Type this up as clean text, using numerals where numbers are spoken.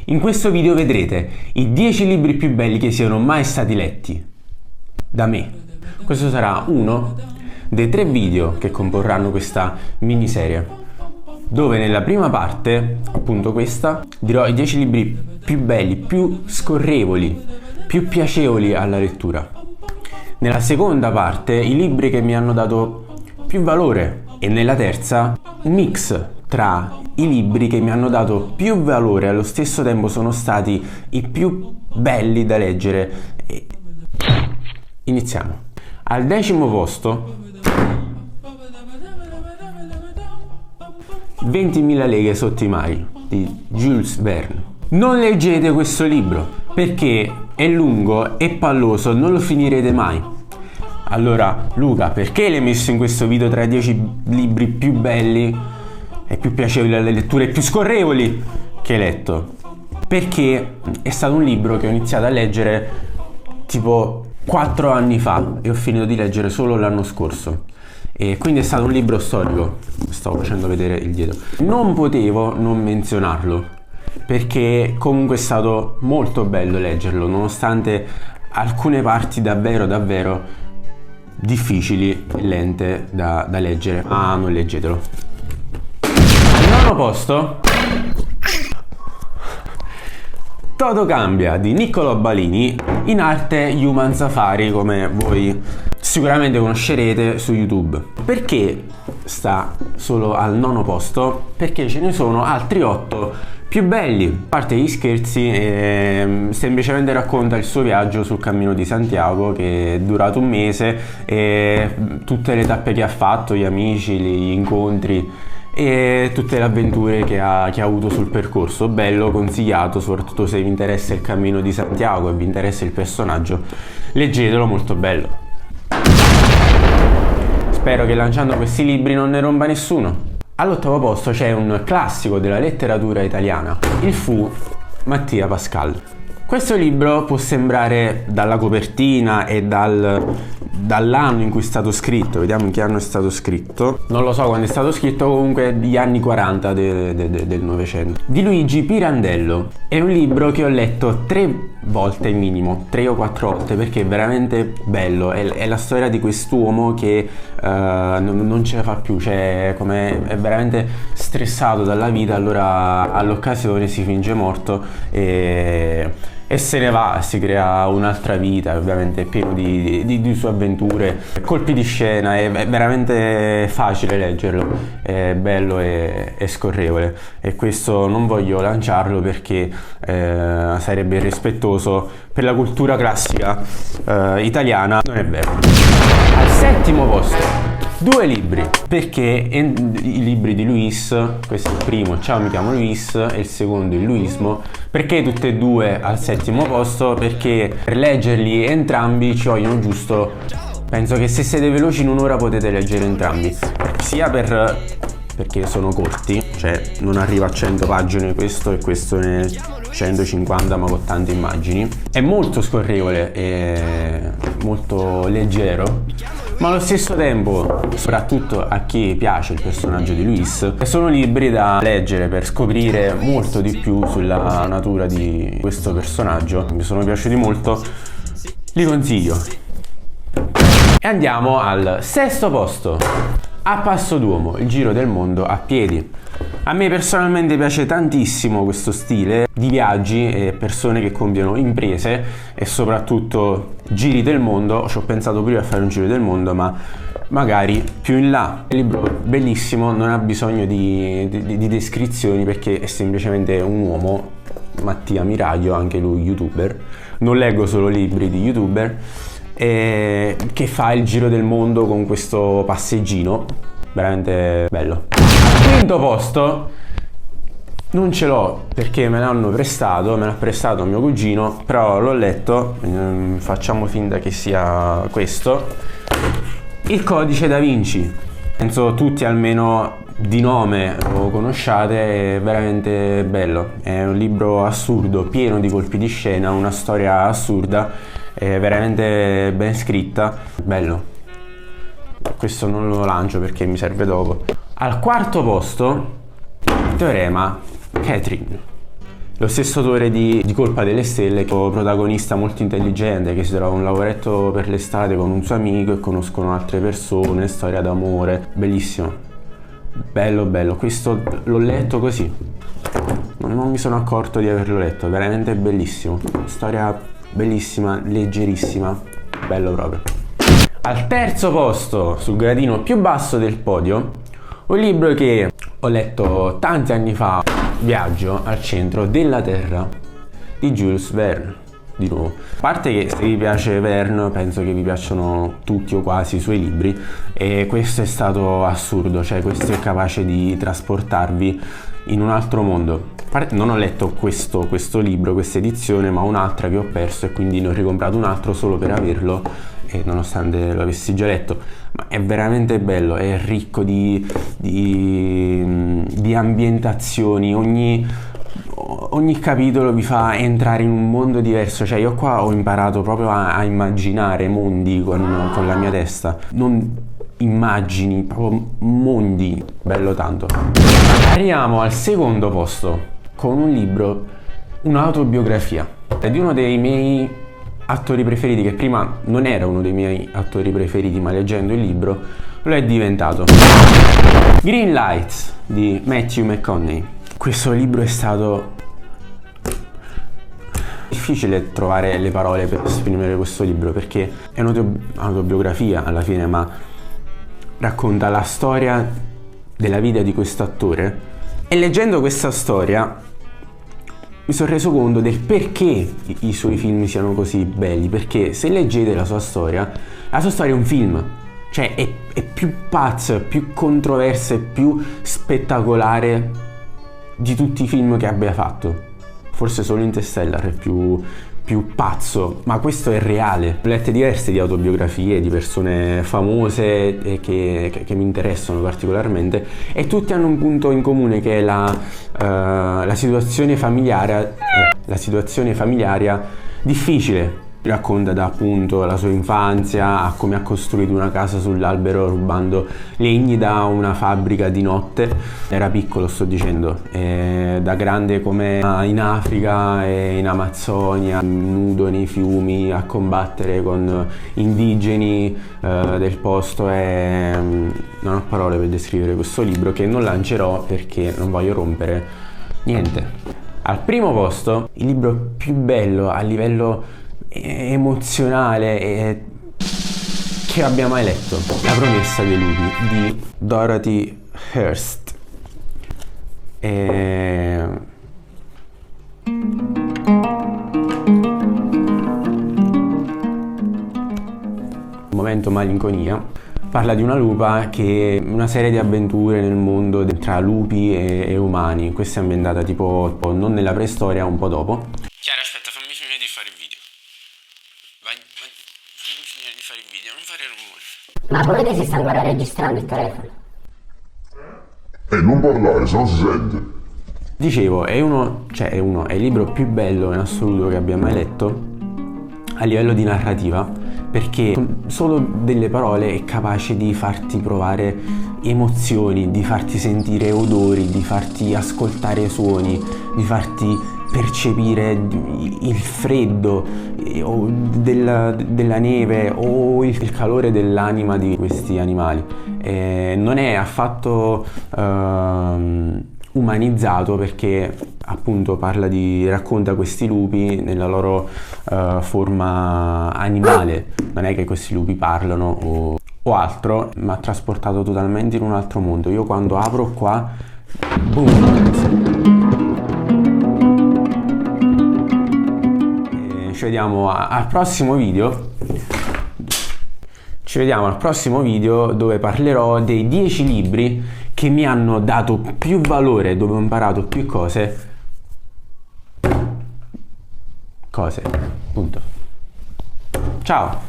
In questo video vedrete i 10 libri più belli che siano mai stati letti da me. Questo sarà uno dei 3 video che comporranno questa miniserie, dove nella prima parte, appunto questa, dirò i 10 libri più belli, più scorrevoli, più piacevoli alla lettura. Nella seconda parte i libri che mi hanno dato più valore e nella terza un mix tra i libri che mi hanno dato più valore e allo stesso tempo sono stati i più belli da leggere. Iniziamo. Al 10° posto 20.000 leghe sotto i mari di Jules Verne. Non leggete questo libro perché è lungo e palloso, non lo finirete mai. Allora, Luca, perché l'hai messo in questo video tra i 10 libri più belli e più piacevoli alle letture e più scorrevoli che hai letto? Perché è stato un libro che ho iniziato a leggere tipo 4 anni fa e ho finito di leggere solo l'anno scorso. E quindi è stato un libro storico. Stavo facendo vedere il dietro. Non potevo non menzionarlo perché comunque è stato molto bello leggerlo, nonostante alcune parti davvero difficili e lente da leggere. Ma non leggetelo. Al 9° posto Todo cambia di Niccolò Balini, in arte Human Safari, come voi sicuramente conoscerete su YouTube. Perché sta solo al 9° posto? Perché ce ne sono altri 8 più belli. A parte gli scherzi, semplicemente racconta il suo viaggio sul Cammino di Santiago, che è durato un mese, e tutte le tappe che ha fatto, gli amici, gli incontri e tutte le avventure che ha avuto sul percorso. Bello, consigliato, soprattutto se vi interessa il Cammino di Santiago e vi interessa il personaggio, leggetelo, molto bello. Spero che lanciando questi libri non ne rompa nessuno. All'8° posto c'è un classico della letteratura italiana, Il Fu, Mattia Pascal. Questo libro può sembrare, dalla copertina e dall'anno in cui è stato scritto, vediamo in che anno è stato scritto, non lo so quando è stato scritto, comunque gli anni 40 del Novecento, di Luigi Pirandello. È un libro che ho letto 3 volte minimo, 3 o 4 volte, perché è veramente bello. È la storia di quest'uomo che non ce la fa più, cioè è veramente stressato dalla vita, allora all'occasione si finge morto e se ne va, si crea un'altra vita. Ovviamente è pieno di sue avventure, colpi di scena, è veramente facile leggerlo, è bello e scorrevole, e questo non voglio lanciarlo perché sarebbe irrispettoso per la cultura classica italiana. Non è vero. Al 7° posto 2 libri, perché i libri di Luis, questo è il primo, Ciao mi chiamo Luis, e il secondo, Il Luismo. Perché tutte e 2 al 7° posto? Perché per leggerli entrambi ci vogliono giusto, penso che se siete veloci in un'ora potete leggere entrambi, sia perché sono corti, cioè non arriva a 100 pagine questo e questo ne 150, ma con tante immagini. È molto scorrevole e molto leggero, ma allo stesso tempo, soprattutto a chi piace il personaggio di Luis, sono libri da leggere per scoprire molto di più sulla natura di questo personaggio. Mi sono piaciuti molto, li consiglio. E andiamo al 6° posto, A passo d'uomo, il giro del mondo a piedi. A me personalmente piace tantissimo questo stile di viaggi e persone che compiono imprese e soprattutto giri del mondo. Ci ho pensato prima a fare un giro del mondo, ma magari più in là. Il libro bellissimo, non ha bisogno di descrizioni, perché è semplicemente un uomo, Mattia Miraglio, anche lui youtuber, non leggo solo libri di youtuber, che fa il giro del mondo con questo passeggino, veramente bello. Al 5° posto non ce l'ho perché me l'ha prestato mio cugino, però l'ho letto, facciamo finta che sia questo, Il Codice da Vinci. Penso tutti almeno di nome lo conosciate, è veramente bello, è un libro assurdo, pieno di colpi di scena, una storia assurda, è veramente ben scritta, bello. Questo non lo lancio perché mi serve dopo. Al 4° posto, Teorema Catherine Lo stesso autore di Colpa delle Stelle, che è un protagonista molto intelligente che si trova un lavoretto per l'estate con un suo amico e conoscono altre persone, storia d'amore, bellissimo, bello, questo l'ho letto così, non mi sono accorto di averlo letto, veramente bellissimo, storia bellissima, leggerissima, bello proprio. Al terzo posto, sul gradino più basso del podio, un libro che ho letto tanti anni fa, Viaggio al centro della Terra di Jules Verne, di nuovo. A parte che se vi piace Verne, penso che vi piacciono tutti o quasi i suoi libri, e questo è stato assurdo, cioè questo è capace di trasportarvi in un altro mondo. Non ho letto questo libro, questa edizione, ma un'altra che ho perso e quindi ne ho ricomprato un altro solo per averlo, e nonostante lo avessi già letto. Ma è veramente bello, è ricco di ambientazioni, ogni capitolo vi fa entrare in un mondo diverso, cioè io qua ho imparato proprio a immaginare mondi con la mia testa, non immagini, proprio mondi, bello tanto. Arriviamo al secondo posto con un libro, un'autobiografia di uno dei miei attori preferiti, che prima non era uno dei miei attori preferiti, ma leggendo il libro lo è diventato. Green Lights di Matthew McConaughey. Questo libro è stato difficile trovare le parole per esprimere questo libro, perché è un'autobiografia alla fine, ma racconta la storia della vita di questo attore, e leggendo questa storia mi sono reso conto del perché i suoi film siano così belli, perché se leggete la sua storia è un film, cioè è più pazzo, più controverso e più spettacolare di tutti i film che abbia fatto. Forse solo Interstellar è più pazzo, ma questo è reale. Ho lette diverse di autobiografie di persone famose e che mi interessano particolarmente, e tutti hanno un punto in comune, che è la situazione familiare difficile. Racconta da appunto la sua infanzia, a come ha costruito una casa sull'albero rubando legni da una fabbrica di notte. Era piccolo, sto dicendo, da grande come in Africa e in Amazzonia, nudo nei fiumi a combattere con indigeni del posto, e non ho parole per descrivere questo libro, che non lancerò perché non voglio rompere niente. Al primo posto, il libro più bello a livello emozionale che abbia mai letto, La promessa dei lupi di Dorothy Hearst. Momento malinconia. Parla di una lupa che una serie di avventure nel mondo tra lupi e umani. Questa è ambientata tipo non nella preistoria, un po' dopo. Chiara, aspetta, fammi finire di fare il video. Vai, fammi finire di fare il video, non fare rumore. Ma pure te si sta ancora registrando il telefono? Non parlare, se no si sente. Dicevo, è il libro più bello in assoluto che abbia mai letto a livello di narrativa, perché con solo delle parole è capace di farti provare emozioni, di farti sentire odori, di farti ascoltare suoni, di farti percepire il freddo della neve o il calore dell'anima di questi animali. Non è affatto umanizzato, perché appunto racconta questi lupi nella loro forma animale. Non è che questi lupi parlano o altro, ma trasportato totalmente in un altro mondo. Io quando apro qua, boom, ci vediamo al prossimo video. Ci vediamo al prossimo video, dove parlerò dei 10 libri che mi hanno dato più valore, dove ho imparato più cose, punto. Ciao.